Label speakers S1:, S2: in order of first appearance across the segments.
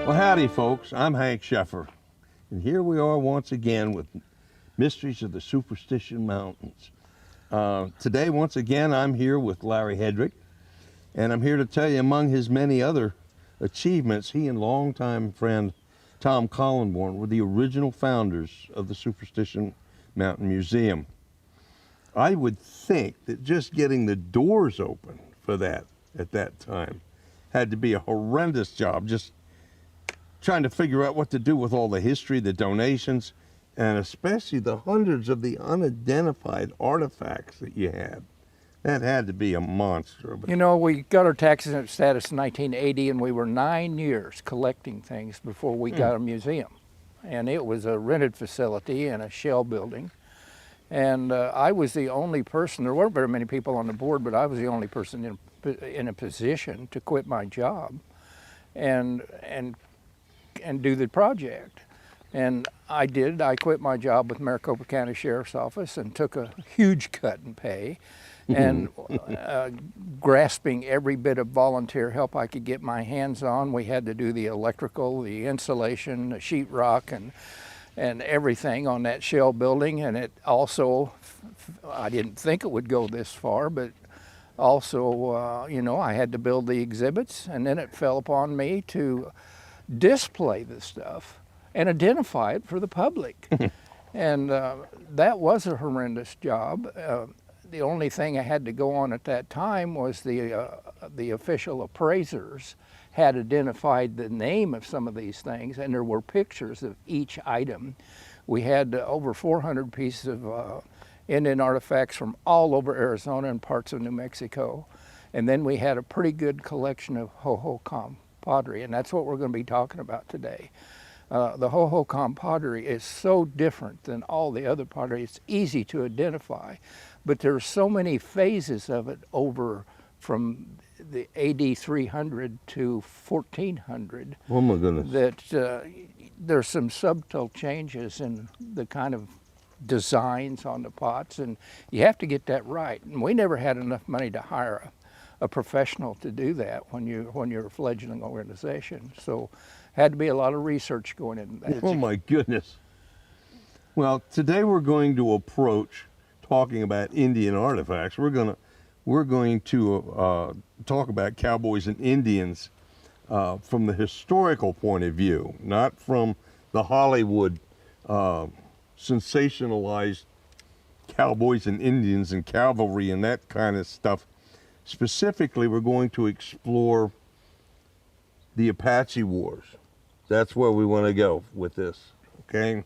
S1: Well, howdy, folks. I'm Hank Sheffer, and here we are once again with Mysteries of the Superstition Mountains. Today, once again, I'm here with Larry Hedrick, and I'm here to tell you, among his many other achievements, he and longtime friend Tom Collenborn were the original founders of the Superstition Mountain Museum. I would think that just getting the doors open for that at that time had to be a horrendous job, just trying to figure out what to do with all the history, the donations, and especially the hundreds of the unidentified artifacts that you had. That had to be a monster.
S2: You know, we got our tax exempt status in 1980, and we were 9 years collecting things before we got a museum. And it was a rented facility in a shell building. And I was the only person, there weren't very many people on the board, but I was the only person in a position to quit my job and do the project. And I did. I quit my job with Maricopa County Sheriff's Office and took a huge cut in pay and grasping every bit of volunteer help I could get my hands on. We had to do the electrical, the insulation, the sheetrock, and everything on that shell building. And it also, I didn't think it would go this far, but also, you know, I had to build the exhibits, and then it fell upon me to display the stuff and identify it for the public. And that was a horrendous job. The only thing I had to go on at that time was the official appraisers had identified the name of some of these things, and there were pictures of each item. We had over 400 pieces of Indian artifacts from all over Arizona and parts of New Mexico. And then we had a pretty good collection of Hohokam pottery, and that's what we're going to be talking about today. The Hohokam pottery is so different than all the other pottery. It's easy to identify, but there's so many phases of it over from the AD 300 to 1400.
S1: Oh my goodness.
S2: That there's some subtle changes in the kind of designs on the pots, and you have to get that right. And we never had enough money to hire a professional to do that when you're a fledgling organization. So had to be a lot of research going into that.
S1: Oh my goodness. Well, today we're going to approach talking about Indian artifacts. We're going to talk about Cowboys and Indians from the historical point of view, not from the Hollywood sensationalized Cowboys and Indians and cavalry and that kind of stuff. Specifically, we're going to explore the Apache Wars. That's where we want to go with this, okay?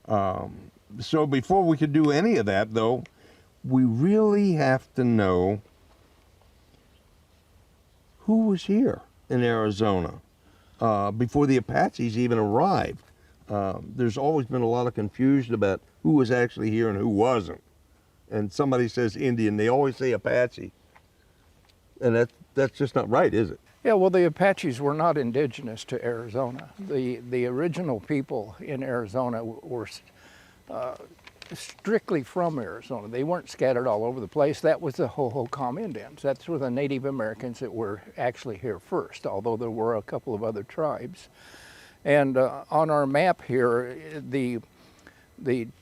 S1: So before we could do any of that, though, we really have to know who was here in Arizona before the Apaches even arrived. There's always been a lot of confusion about who was actually here and who wasn't. And somebody says Indian, they always say Apache. And that's just not right, is it?
S2: Yeah, well, the Apaches were not indigenous to Arizona. The original people in Arizona were strictly from Arizona. They weren't scattered all over the place. That was the Hohokam Indians. That's were the Native Americans that were actually here first, although there were a couple of other tribes. And on our map here, the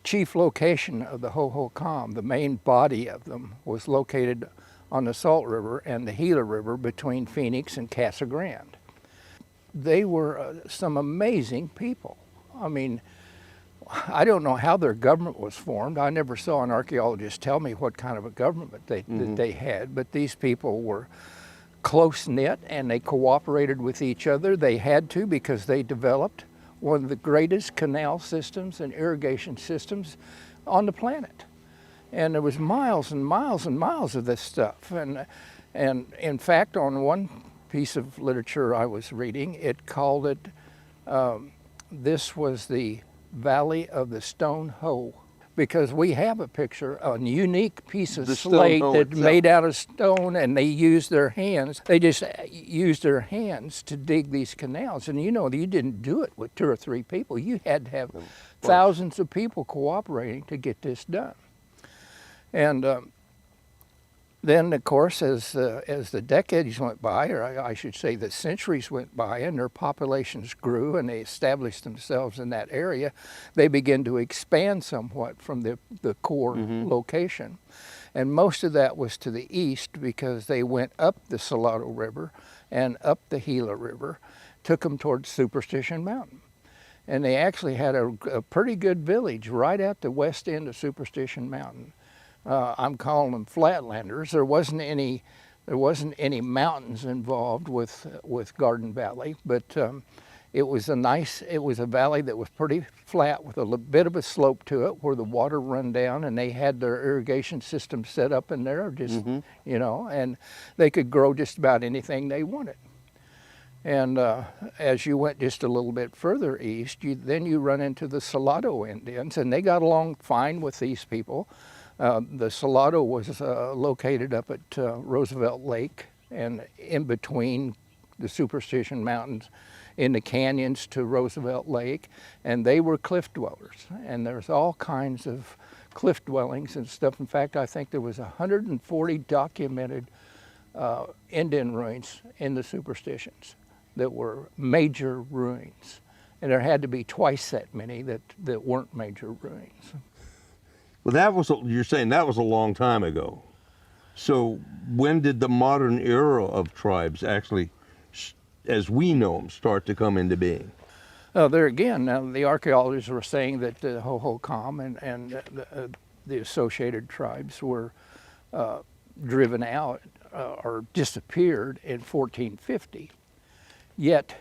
S2: chief location of the Hohokam, the main body of them, was located on the Salt River and the Gila River between Phoenix and Casa Grande. They were some amazing people. I mean, I don't know how their government was formed. I never saw an archaeologist tell me what kind of a government that they had, but these people were close-knit and they cooperated with each other. They had to, because they developed one of the greatest canal systems and irrigation systems on the planet. And there was miles and miles and miles of this stuff. And in fact, on one piece of literature I was reading, it called it, this was the Valley of the Stone Hoe, because we have a picture, a unique piece of slate that's made out of stone, and they used their hands. They just used their hands to dig these canals. And you know, you didn't do it with 2 or 3 people. You had to have thousands of people cooperating to get this done. And then, of course, as the decades went by, or I should say the centuries went by, and their populations grew and they established themselves in that area, they began to expand somewhat from the core location. And most of that was to the east because they went up the Salado River and up the Gila River, took them towards Superstition Mountain. And they actually had a pretty good village right at the west end of Superstition Mountain. I'm calling them flatlanders. There wasn't any mountains involved with Garden Valley, but it was a valley that was pretty flat with a bit of a slope to it where the water run down, and they had their irrigation system set up in there, just you know, and they could grow just about anything they wanted. And as you went just a little bit further east, then you run into the Salado Indians, and they got along fine with these people. The Salado was located up at Roosevelt Lake and in between the Superstition Mountains in the canyons to Roosevelt Lake, and they were cliff dwellers. And there's all kinds of cliff dwellings and stuff. In fact, I think there was 140 documented Indian ruins in the Superstitions that were major ruins. And there had to be twice that many that weren't major ruins.
S1: Well, you're saying that was a long time ago. So when did the modern era of tribes actually, as we know them, start to come into being?
S2: There again, now the archaeologists were saying that the Hohokam and the associated tribes were driven out or disappeared in 1450. Yet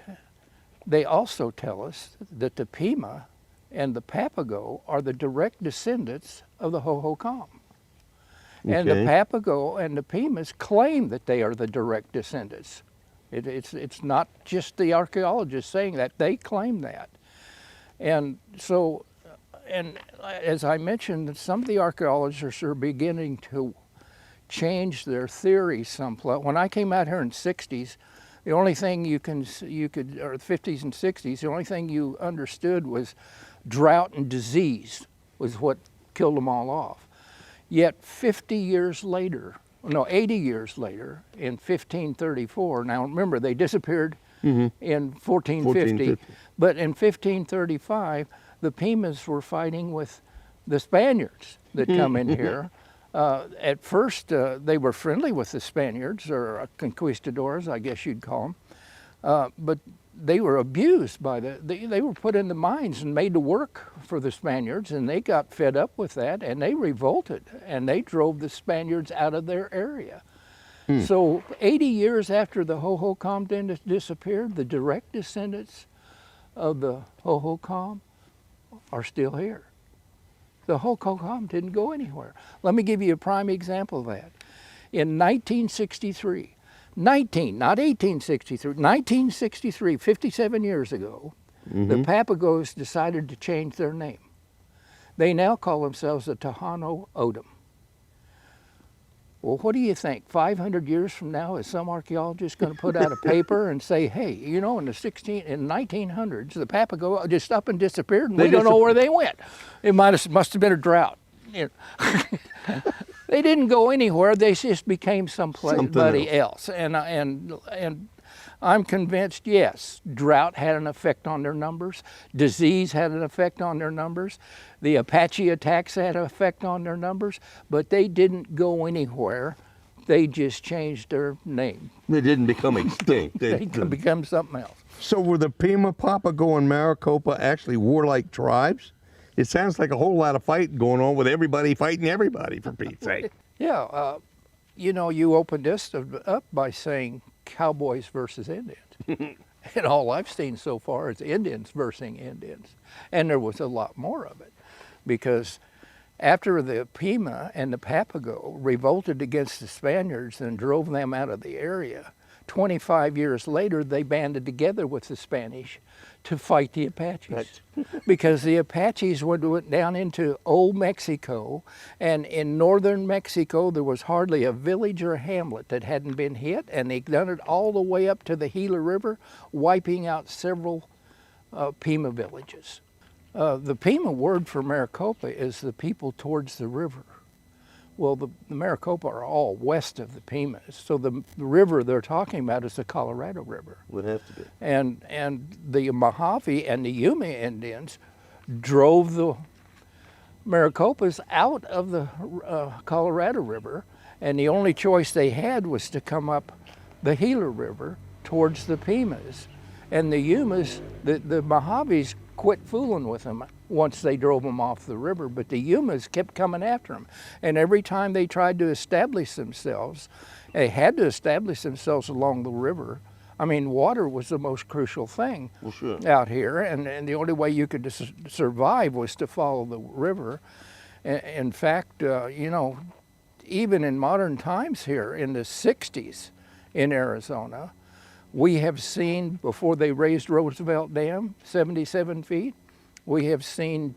S2: they also tell us that the Pima and the Papago are the direct descendants of the Hohokam. Okay. And the Papago and the Pimas claim that they are the direct descendants. It's not just the archaeologists saying that, they claim that. And so, and as I mentioned, some of the archaeologists are beginning to change their theories somewhat. When I came out here in the 60s, the only thing you could, or the 50s and 60s, the only thing you understood was drought and disease was what killed them all off. Yet 80 years later, in 1534, now remember they disappeared in 1450, but in 1535, the Pimas were fighting with the Spaniards that come in here. At first, they were friendly with the Spaniards, or conquistadors, I guess you'd call them, but they were abused by they were put in the mines and made to work for the Spaniards, and they got fed up with that, and they revolted, and they drove the Spaniards out of their area. So 80 years after the Hohokam disappeared, the direct descendants of the Hohokam are still here. The Hohokam didn't go anywhere. Let me give you a prime example of that. In 1963, not 1863, 1963, 57 years ago, the Papagos decided to change their name. They now call themselves the Tohono O'odham. Well, what do you think? 500 years from now, is some archaeologist going to put out a paper and say, hey, you know, in the 1900s, the Papago just up and disappeared, and we don't know where they went. It must have been a drought. You know. They didn't go anywhere. They just became somebody else. And I'm convinced, yes, drought had an effect on their numbers. Disease had an effect on their numbers. The Apache attacks had an effect on their numbers, but they didn't go anywhere. They just changed their name.
S1: They didn't become extinct.
S2: They could become something else.
S1: So were the Pima, Papago, and Maricopa actually warlike tribes? It sounds like a whole lot of fighting going on with everybody fighting everybody, for Pete's sake.
S2: Yeah, you know, you opened this up by saying Cowboys versus Indians. And all I've seen so far is Indians versus Indians. And there was a lot more of it, because after the Pima and the Papago revolted against the Spaniards and drove them out of the area, 25 years later, they banded together with the Spanish to fight the Apaches. Because the Apaches went down into old Mexico, and in northern Mexico, there was hardly a village or a hamlet that hadn't been hit, and they done it all the way up to the Gila River, wiping out several Pima villages. The Pima word for Maricopa is the people towards the river. Well, the Maricopa are all west of the Pimas, so the river they're talking about is the Colorado River.
S1: Would have to be.
S2: And the Mojave and the Yuma Indians drove the Maricopas out of the Colorado River, and the only choice they had was to come up the Gila River towards the Pimas. And the Yumas, the Mojaves quit fooling with them once they drove them off the river, but the Yumas kept coming after them. And every time they tried to establish themselves, they had to establish themselves along the river. I mean, water was the most crucial thing out here, and the only way you could survive was to follow the river. In fact, you know, even in modern times here, in the 60s in Arizona, we have seen, before they raised Roosevelt Dam, 77 feet, we have seen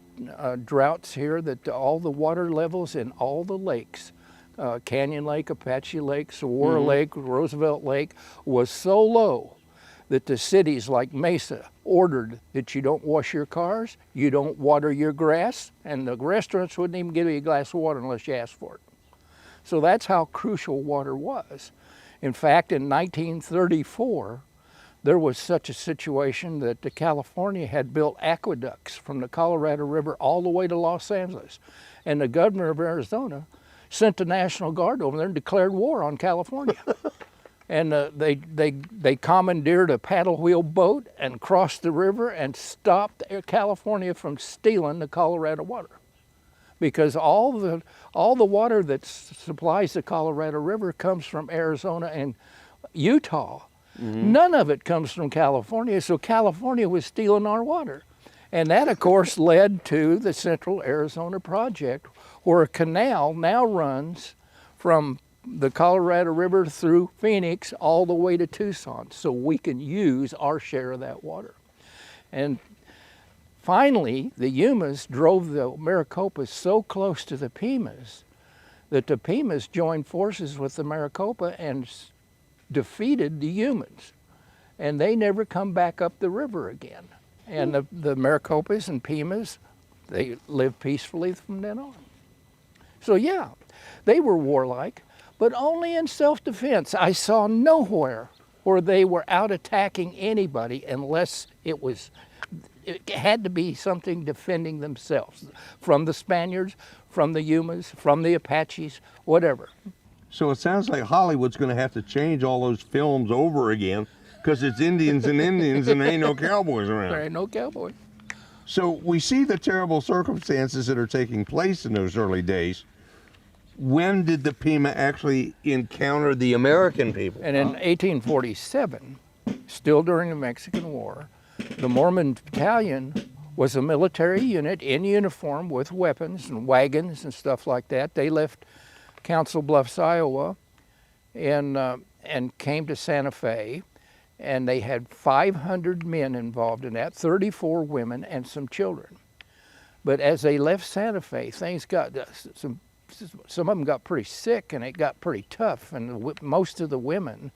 S2: droughts here that all the water levels in all the lakes, Canyon Lake, Apache Lake, Saguaro Lake, Roosevelt Lake, was so low that the cities like Mesa ordered that you don't wash your cars, you don't water your grass, and the restaurants wouldn't even give you a glass of water unless you asked for it. So that's how crucial water was. In fact, in 1934, there was such a situation that California had built aqueducts from the Colorado River all the way to Los Angeles. And the governor of Arizona sent the National Guard over there and declared war on California. And they commandeered a paddle wheel boat and crossed the river and stopped California from stealing the Colorado water. Because all the water that supplies the Colorado River comes from Arizona and Utah. None of it comes from California, so California was stealing our water. And that, of course, led to the Central Arizona Project, where a canal now runs from the Colorado River through Phoenix all the way to Tucson, so we can use our share of that water. And finally, the Yumas drove the Maricopas so close to the Pimas that the Pimas joined forces with the Maricopa and defeated the Humans, and they never come back up the river again. And the Maricopas and Pimas, they lived peacefully from then on. So yeah, they were warlike, but only in self-defense. I saw nowhere where they were out attacking anybody unless it had to be something defending themselves from the Spaniards, from the Yumas, from the Apaches, whatever.
S1: So it sounds like Hollywood's going to have to change all those films over again because it's Indians and Indians and there ain't no cowboys around.
S2: There ain't no cowboys.
S1: So we see the terrible circumstances that are taking place in those early days. When did the Pima actually encounter the American people?
S2: And in 1847, still during the Mexican War, the Mormon Battalion was a military unit in uniform with weapons and wagons and stuff like that. They left Council Bluffs, Iowa, and came to Santa Fe, and they had 500 men involved in that, 34 women and some children. But as they left Santa Fe, things got, some of them got pretty sick, and it got pretty tough, and most of the women,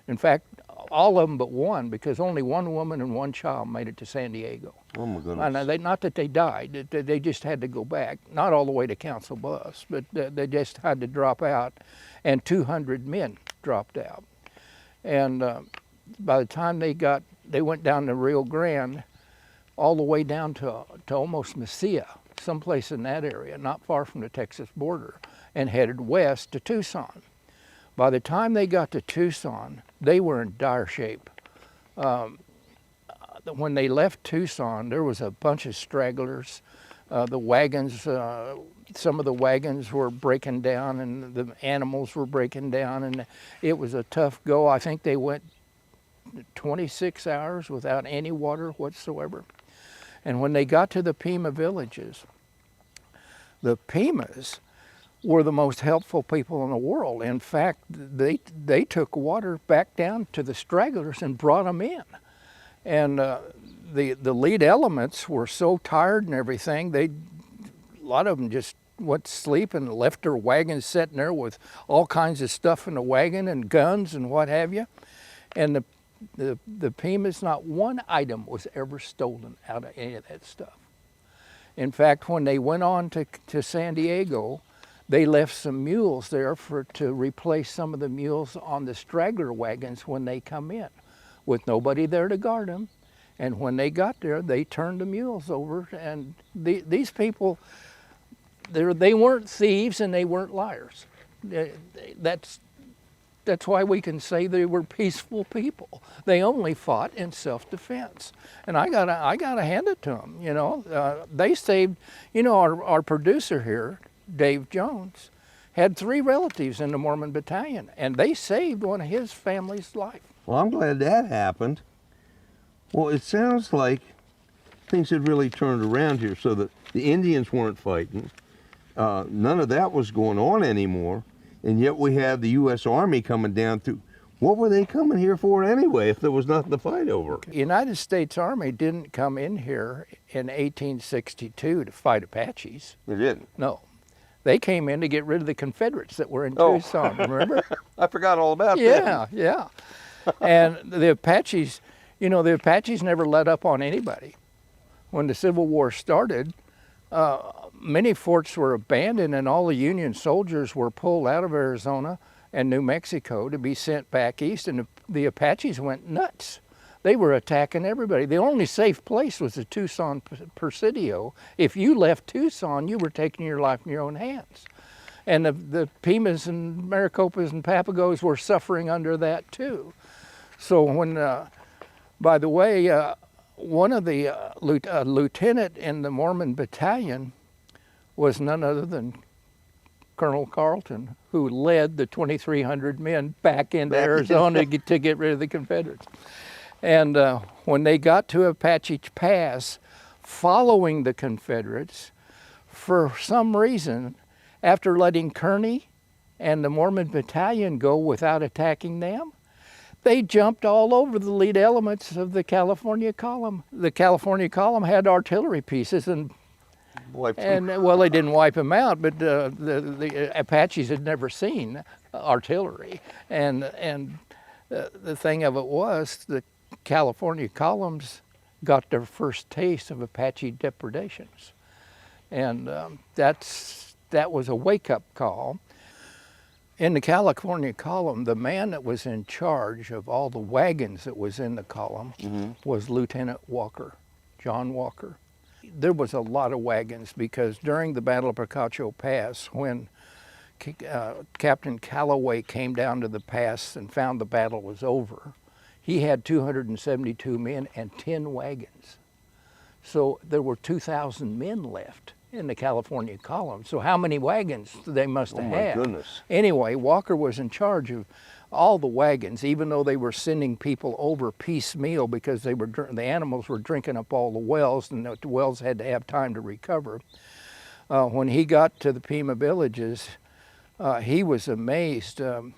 S2: in fact, all of them but one, because only one woman and one child made it to San Diego.
S1: Oh my goodness.
S2: And not that they died, they just had to go back, not all the way to Council Bluffs, but they just had to drop out, and 200 men dropped out. And by the time they went down to Rio Grande, all the way down to almost Mesilla, someplace in that area, not far from the Texas border, and headed west to Tucson. By the time they got to Tucson, they were in dire shape. When they left Tucson, there was a bunch of stragglers. The wagons, some of the wagons were breaking down, and the animals were breaking down, and it was a tough go. I think they went 26 hours without any water whatsoever. And when they got to the Pima villages, the Pimas were the most helpful people in the world. In fact, they took water back down to the stragglers and brought them in. And the lead elements were so tired and everything, a lot of them just went to sleep and left their wagons sitting there with all kinds of stuff in the wagon and guns and what have you. And the Pimas, not one item was ever stolen out of any of that stuff. In fact, when they went on to San Diego, they left some mules there to replace some of the mules on the straggler wagons when they come in, with nobody there to guard them. And when they got there, they turned the mules over. And these people, they weren't thieves and they weren't liars. That's why we can say they were peaceful people. They only fought in self-defense, and I gotta hand it to them. You know, they saved. You know, our producer here, Dave Jones, had 3 relatives in the Mormon Battalion, and they saved one of his family's life.
S1: Well, I'm glad that happened. Well, it sounds like things had really turned around here, so that the Indians weren't fighting. None of that was going on anymore, and yet we had the U.S. Army coming down through. What were they coming here for anyway if there was nothing to fight over?
S2: The United States Army didn't come in here in 1862 to fight Apaches.
S1: They didn't?
S2: No. They came in to get rid of the Confederates that were in Tucson, remember?
S1: I forgot all about that.
S2: Yeah, yeah. And the Apaches, you know, the Apaches never let up on anybody. When the Civil War started, many forts were abandoned and all the Union soldiers were pulled out of Arizona and New Mexico to be sent back east, and the Apaches went nuts. They were attacking everybody. The only safe place was the Tucson Presidio. If you left Tucson, you were taking your life in your own hands. And the Pimas and Maricopas and Papagos were suffering under that too. So when, by the way, one of the lieutenant in the Mormon Battalion was none other than Colonel Carleton, who led the 2,300 men back into Arizona to get rid of the Confederates. And when they got to Apache Pass, following the Confederates, for some reason, after letting Kearney and the Mormon Battalion go without attacking them, they jumped all over the lead elements of the California Column. The California Column had artillery pieces and well, they didn't wipe them out, but the Apaches had never seen artillery. And the thing of it was, the California columns got their first taste of Apache depredations. And that was a wake-up call. In the California column, the man that was in charge of all the wagons that was in the column was Lieutenant Walker, John Walker. There was a lot of wagons because during the Battle of Picacho Pass, when Captain Calloway came down to the pass and found the battle was over, he had 272 men and 10 wagons. So there were 2,000 men left in the California column. So how many wagons they must have had?
S1: Oh my goodness.
S2: Anyway, Walker was in charge of all the wagons, even though they were sending people over piecemeal because the animals were drinking up all the wells and the wells had to have time to recover. When he got to the Pima villages, he was amazed of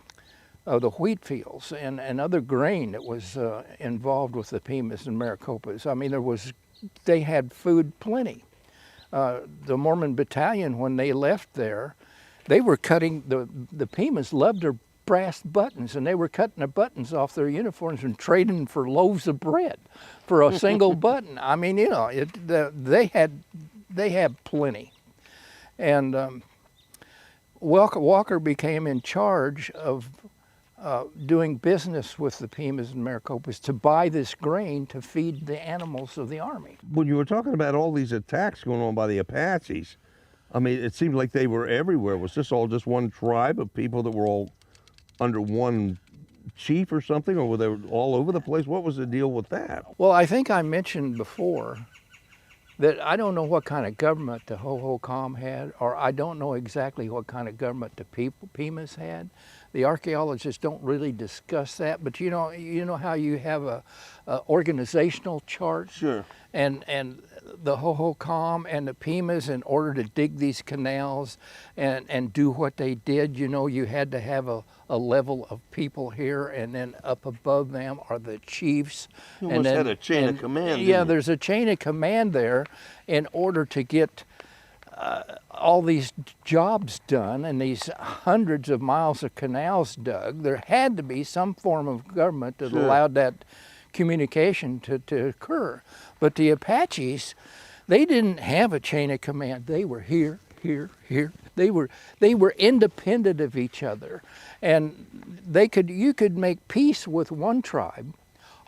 S2: the wheat fields and other grain that was involved with the Pimas and Maricopas. I mean, they had food plenty. The Mormon Battalion, when they left there, they were cutting, the Pimas loved their brass buttons, and they were cutting the buttons off their uniforms and trading for loaves of bread for a single button. I mean, you know, they had plenty. And Walker became in charge of doing business with the Pimas and Maricopas to buy this grain to feed the animals of the army.
S1: When you were talking about all these attacks going on by the Apaches, I mean, it seemed like they were everywhere. Was this all just one tribe of people that were all under one chief or something, or were they all over the place? What was the deal with that?
S2: Well, I think I mentioned before that I don't know what kind of government the Hohokam had, or I don't know exactly what kind of government the Pimas had. The archaeologists don't really discuss that, but you know how you have a organizational chart?
S1: Sure.
S2: And the Hohokam and the Pimas, in order to dig these canals and do what they did, you know, you had to have a level of people here, and then up above them are the chiefs.
S1: You almost had a chain of command.
S2: Yeah, there's a chain of command there in order to get all these jobs done and these hundreds of miles of canals dug. There had to be some form of government that allowed that communication to occur. But the Apaches, they didn't have a chain of command. They were here, here, here. They were independent of each other, and you could make peace with one tribe,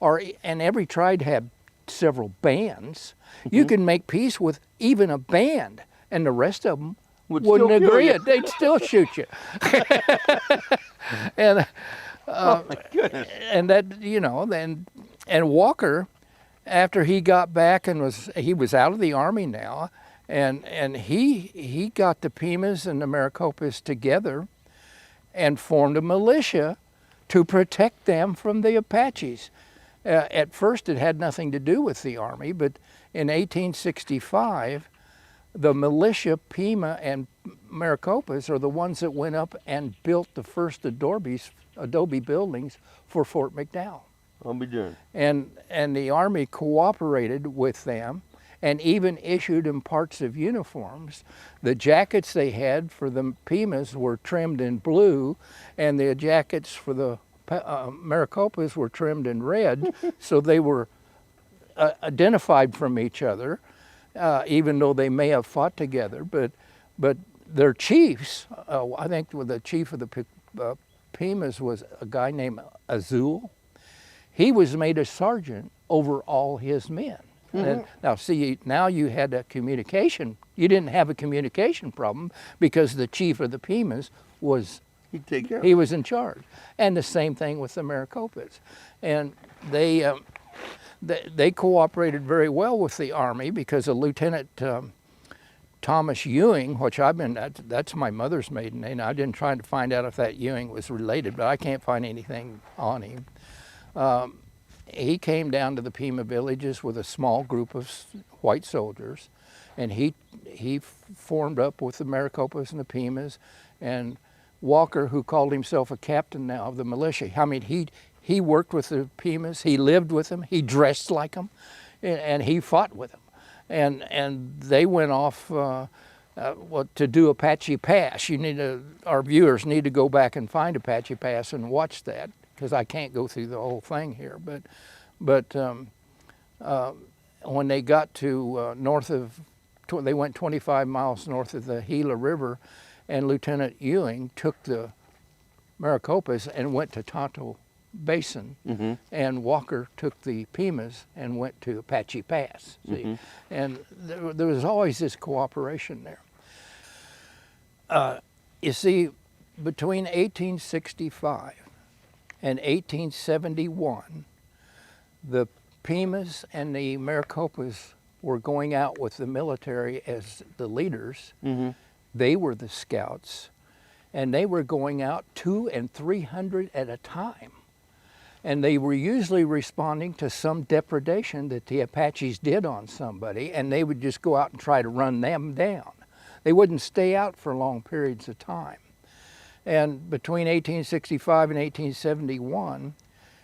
S2: and every tribe had several bands. You could make peace with even a band, and the rest of them wouldn't agree. They'd still shoot you. And
S1: Oh my goodness.
S2: and that and Walker, after he got back and he was out of the army now, and he got the Pimas and the Maricopas together and formed a militia to protect them from the Apaches. At first, it had nothing to do with the army, but in 1865, the militia, Pima and Maricopas, are the ones that went up and built the first adobe buildings for Fort McDowell.
S1: I'll be doing.
S2: And the Army cooperated with them and even issued them parts of uniforms. The jackets they had for the Pimas were trimmed in blue, and the jackets for the Maricopas were trimmed in red, so they were identified from each other, even though they may have fought together. But their chiefs, I think the chief of the Pimas was a guy named Azul. He was made a sergeant over all his men. And now see, now you had a communication. You didn't have a communication problem because the chief of the Pimas was,
S1: He'd take care of
S2: he was in charge. And the same thing with the Maricopas. And they cooperated very well with the Army because a Lieutenant Thomas Ewing, which that's my mother's maiden name. I didn't try to find out if that Ewing was related, but I can't find anything on him. He came down to the Pima villages with a small group of white soldiers, and he formed up with the Maricopas and the Pimas, and Walker, who called himself a captain now of the militia. I mean, he worked with the Pimas, he lived with them, he dressed like them, and he fought with them. And they went off to do Apache Pass. Our viewers need to go back and find Apache Pass and watch that, because I can't go through the whole thing here. But when they got to they went 25 miles north of the Gila River, and Lieutenant Ewing took the Maricopas and went to Tonto Basin, and Walker took the Pimas and went to Apache Pass. See, and there was always this cooperation there. You see, between 1865 and 1871, the Pimas and the Maricopas were going out with the military as the leaders. They were the scouts, and they were going out 200 and 300 at a time. And they were usually responding to some depredation that the Apaches did on somebody, and they would just go out and try to run them down. They wouldn't stay out for long periods of time. And between 1865 and 1871,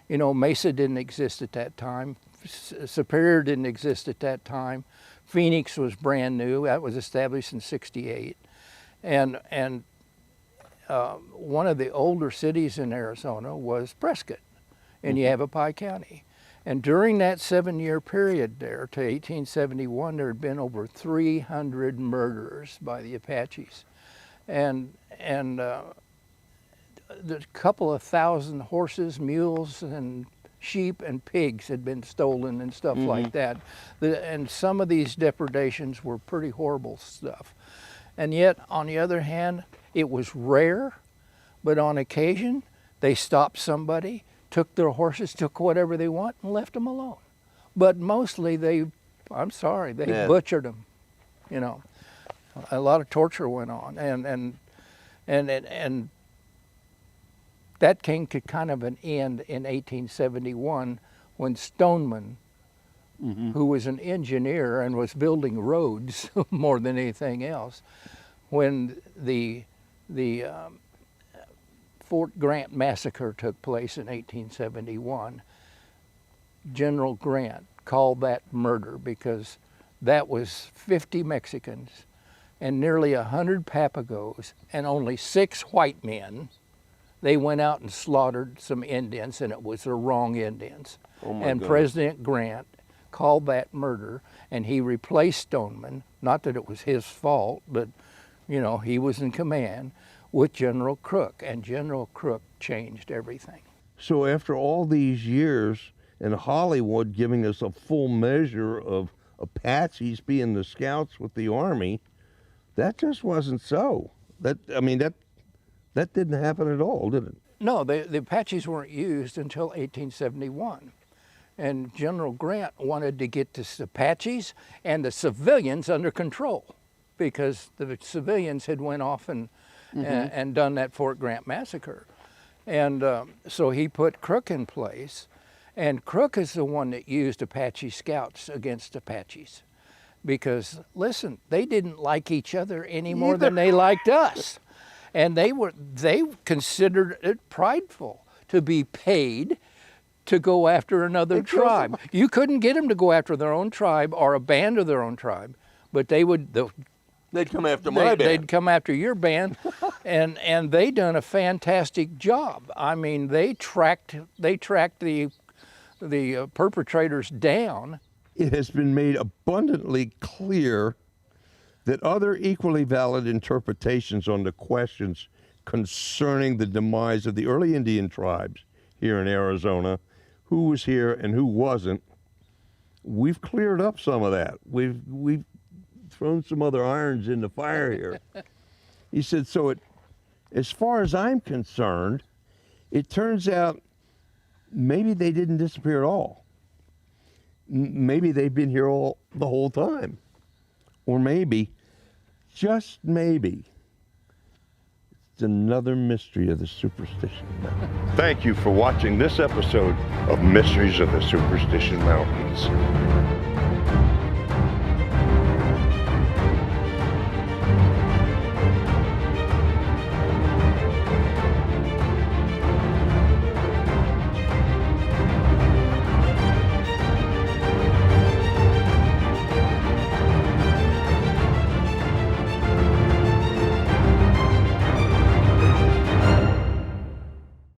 S2: Mesa didn't exist at that time. Superior didn't exist at that time. Phoenix was brand new. That was established in '68. And one of the older cities in Arizona was Prescott in Yavapai County. And during that 7-year period there to 1871, there had been over 300 murders by the Apaches. And a couple of thousand horses, mules, and sheep and pigs had been stolen and stuff like that. And some of these depredations were pretty horrible stuff. And yet, on the other hand, it was rare, but on occasion, they stopped somebody, took their horses, took whatever they want, and left them alone. But mostly they butchered them. A lot of torture went on, and that came to kind of an end in 1871 when Stoneman, who was an engineer and was building roads more than anything else, when the Fort Grant massacre took place in 1871, General Grant called that murder because that was 50 Mexicans and nearly 100 Papagos and only 6 white men. They went out and slaughtered some Indians, and it was the wrong Indians. And President Grant called that murder, and he replaced Stoneman. Not that it was his fault, but You know, he was in command with General Crook, and General Crook changed everything.
S1: So after all these years and Hollywood giving us a full measure of Apaches being the scouts with the Army, that just wasn't so. That didn't happen at all, did it?
S2: No, the Apaches weren't used until 1871. And General Grant wanted to get the Apaches and the civilians under control, because the civilians had went off and done that Fort Grant massacre. And so he put Crook in place, and Crook is the one that used Apache scouts against Apaches. Because, listen, they didn't like each other any more than they liked us. And they considered it prideful to be paid to go after another tribe. You couldn't get them to go after their own tribe or a band of their own tribe, but they'd
S1: come after my band.
S2: They'd come after your band, and they done a fantastic job. I mean, they tracked the perpetrators down.
S1: It has been made abundantly clear that other equally valid interpretations on the questions concerning the demise of the early Indian tribes here in Arizona, who was here and who wasn't, we've cleared up some of that. We've thrown some other irons in the fire here. He said, so as far as I'm concerned, it turns out maybe they didn't disappear at all. Maybe they've been here the whole time. Or maybe, just maybe, it's another mystery of the Superstition Mountains. Thank you for watching this episode of Mysteries of the Superstition Mountains.